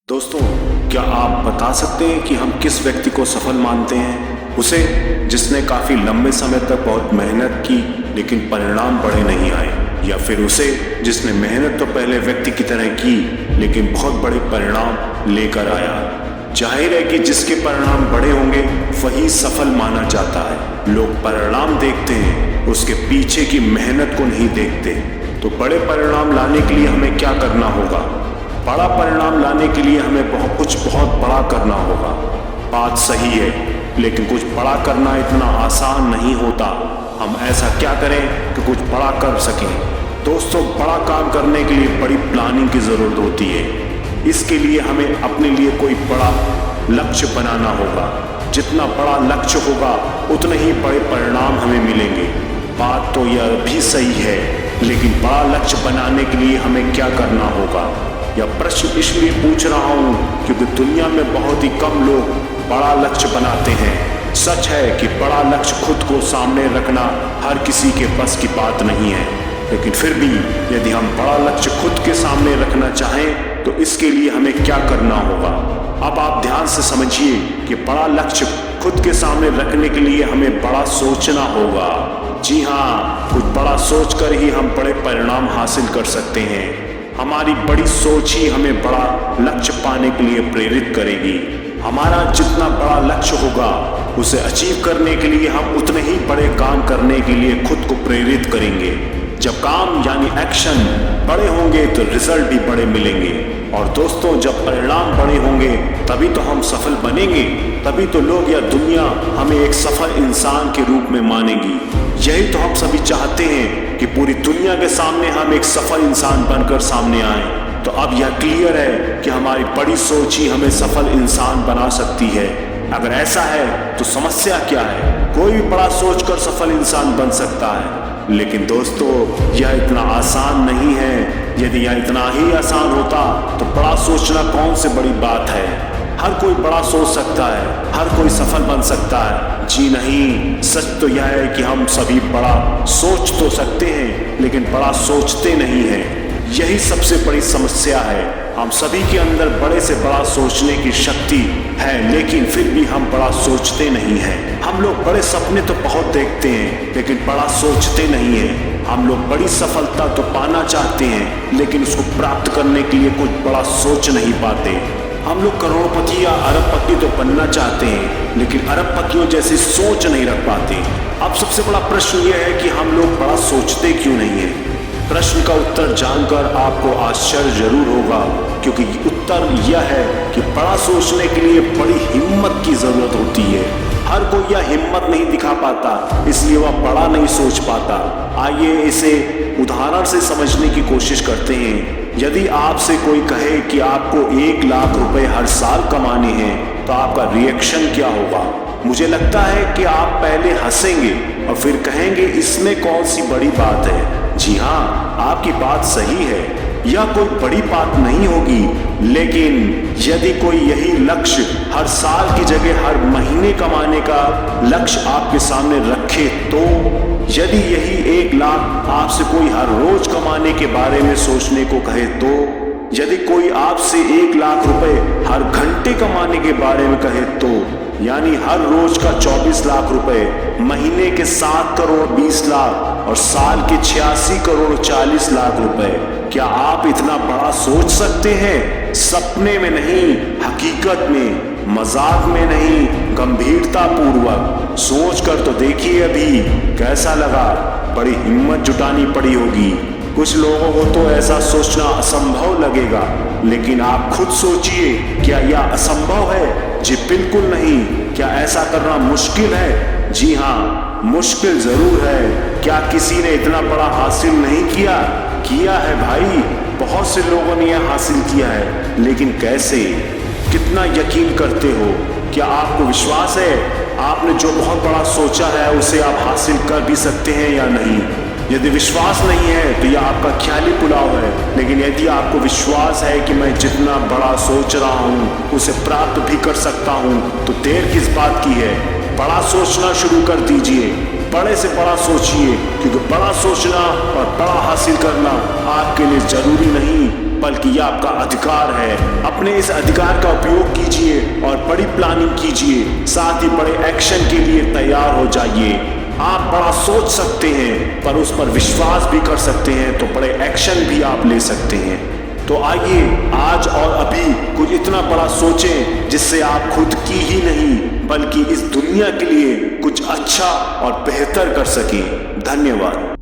दोस्तों, क्या आप बता सकते हैं कि हम किस व्यक्ति को सफल मानते हैं? उसे जिसने काफी लंबे समय तक बहुत मेहनत की लेकिन परिणाम बड़े नहीं आए, या फिर उसे जिसने मेहनत तो पहले व्यक्ति की तरह की लेकिन बहुत बड़े परिणाम लेकर आया? जाहिर है कि जिसके परिणाम बड़े होंगे वही सफल माना जाता है। लोग परिणाम देखते हैं, उसके पीछे की मेहनत को नहीं देखते। तो बड़े परिणाम लाने के लिए हमें क्या करना होगा? बड़ा परिणाम लाने के लिए हमें बहुत बड़ा करना होगा। बात सही है, लेकिन कुछ बड़ा करना इतना आसान नहीं होता। हम ऐसा क्या करें कि कुछ बड़ा कर सकें? दोस्तों, बड़ा काम करने के लिए बड़ी प्लानिंग की ज़रूरत होती है। इसके लिए हमें अपने लिए कोई बड़ा लक्ष्य बनाना होगा। जितना बड़ा लक्ष्य होगा उतने ही बड़े परिणाम हमें मिलेंगे। बात तो यह भी सही है, लेकिन बड़ा लक्ष्य बनाने के लिए हमें क्या करना होगा? यह प्रश्न इसलिए पूछ रहा हूँ क्योंकि दुनिया में बहुत ही कम लोग बड़ा लक्ष्य बनाते हैं। सच है कि बड़ा लक्ष्य खुद को सामने रखना हर किसी के बस की बात नहीं है, लेकिन फिर भी यदि हम बड़ा लक्ष्य खुद के सामने रखना चाहें तो इसके लिए हमें क्या करना होगा? अब आप ध्यान से समझिए कि बड़ा लक्ष्य खुद के सामने रखने के लिए हमें बड़ा सोचना होगा। जी हाँ, कुछ बड़ा सोचकर ही हम बड़े परिणाम हासिल कर सकते हैं। हमारी बड़ी सोच ही हमें बड़ा लक्ष्य पाने के लिए प्रेरित करेगी। हमारा जितना बड़ा लक्ष्य होगा उसे अचीव करने के लिए हम उतने ही बड़े काम करने के लिए खुद को प्रेरित करेंगे। जब काम यानी एक्शन बड़े होंगे तो रिजल्ट भी बड़े मिलेंगे। और दोस्तों, जब परिणाम बड़े होंगे तभी तो हम सफल बनेंगे, तभी तो लोग या दुनिया हमें एक सफल इंसान के रूप में मानेगी। यही तो हम सभी चाहते हैं कि पूरी दुनिया के सामने हम एक सफल इंसान बनकर सामने आए। तो अब यह क्लियर है कि हमारी बड़ी सोच ही हमें सफल इंसान बना सकती है। अगर ऐसा है तो समस्या क्या है? कोई भी बड़ा सोचकर सफल इंसान बन सकता है, लेकिन दोस्तों, यह इतना आसान नहीं है। यदि यह इतना ही आसान होता तो बड़ा सोचना कौन सी बड़ी बात है? हर कोई बड़ा सोच सकता है, हर कोई सफल बन सकता है। जी नहीं, सच तो यह है कि हम सभी बड़ा सोच तो सकते हैं लेकिन बड़ा सोचते नहीं हैं। यही सबसे बड़ी समस्या है। हम सभी के अंदर बड़े से बड़ा सोचने की शक्ति है, लेकिन फिर भी हम बड़ा सोचते नहीं हैं। हम लोग बड़े सपने तो बहुत देखते हैं लेकिन बड़ा सोचते नहीं हैं। हम लोग बड़ी सफलता तो पाना चाहते हैं लेकिन उसको प्राप्त करने के लिए कुछ बड़ा सोच नहीं पाते। हम लोग करोड़पति या अरबपति तो बनना चाहते हैं लेकिन अरबपतियों जैसी सोच नहीं रख पाते। अब सबसे बड़ा प्रश्न यह है कि हम लोग बड़ा सोचते क्यों नहीं हैं? प्रश्न का उत्तर जानकर आपको आश्चर्य जरूर होगा, क्योंकि उत्तर यह है कि बड़ा सोचने के लिए बड़ी हिम्मत की जरूरत होती है। हर कोई यह हिम्मत नहीं दिखा पाता, इसलिए वह बड़ा नहीं सोच पाता। आइए इसे उदाहरण से समझने की कोशिश करते हैं। यदि आपसे कोई कहे कि आपको 1 लाख रुपए हर साल कमाने हैं तो आपका रिएक्शन क्या होगा? मुझे लगता है कि आप पहले हंसेंगे और फिर कहेंगे इसमें कौन सी बड़ी बात है। जी हाँ, आपकी बात सही है, यह कोई बड़ी बात नहीं होगी। लेकिन यदि कोई यही लक्ष्य हर साल की जगह हर महीने कमाने का लक्ष्य आपके सामने रखे तो, यदि यही 1 लाख आपसे कोई हर रोज कमाने के बारे में सोचने को कहे तो, यदि कोई आपसे 1 लाख रुपए हर घंटे कमाने के बारे में कहे तो, यानी हर रोज का 24 लाख रुपए, महीने के 7 करोड़ 20 लाख और साल के 86 करोड़ 40 लाख रुपए, क्या आप इतना बड़ा सोच सकते हैं? सपने में नहीं, हकीकत में, मजाक में नहीं, गंभीरता पूर्वक सोच कर तो देखिए अभी कैसा लगा। बड़ी हिम्मत जुटानी पड़ी होगी। कुछ लोगों को तो ऐसा सोचना असंभव लगेगा, लेकिन आप खुद सोचिए, क्या यह असंभव है? जी बिल्कुल नहीं। क्या ऐसा करना मुश्किल है? जी हाँ, मुश्किल जरूर है। क्या किसी ने इतना बड़ा हासिल नहीं किया? किया है भाई, बहुत से लोगों ने यह हासिल किया है, लेकिन कैसे? कितना यकीन करते हो? क्या आपको विश्वास है आपने जो बहुत बड़ा सोचा है उसे आप हासिल कर भी सकते हैं या नहीं? यदि विश्वास नहीं है तो यह आपका ख्याली पुलाव है, लेकिन यदि आपको विश्वास है कि मैं जितना बड़ा सोच रहा हूँ उसे प्राप्त भी कर सकता हूँ तो देर किस बात की है? बड़ा सोचना शुरू कर दीजिए। बड़े से बड़ा सोचिए, क्योंकि बड़ा सोचना और बड़ा हासिल करना आपके लिए जरूरी नहीं बल्कि यह आपका अधिकार है। अपने इस अधिकार का उपयोग कीजिए और बड़ी प्लानिंग कीजिए, साथ ही बड़े एक्शन के लिए तैयार हो जाइए। आप बड़ा सोच सकते हैं पर उस पर विश्वास भी कर सकते हैं, तो बड़े एक्शन भी आप ले सकते हैं। तो आइए आज और अभी कुछ इतना बड़ा सोचें जिससे आप खुद की ही नहीं बल्कि इस दुनिया के लिए कुछ अच्छा और बेहतर कर सकें। धन्यवाद।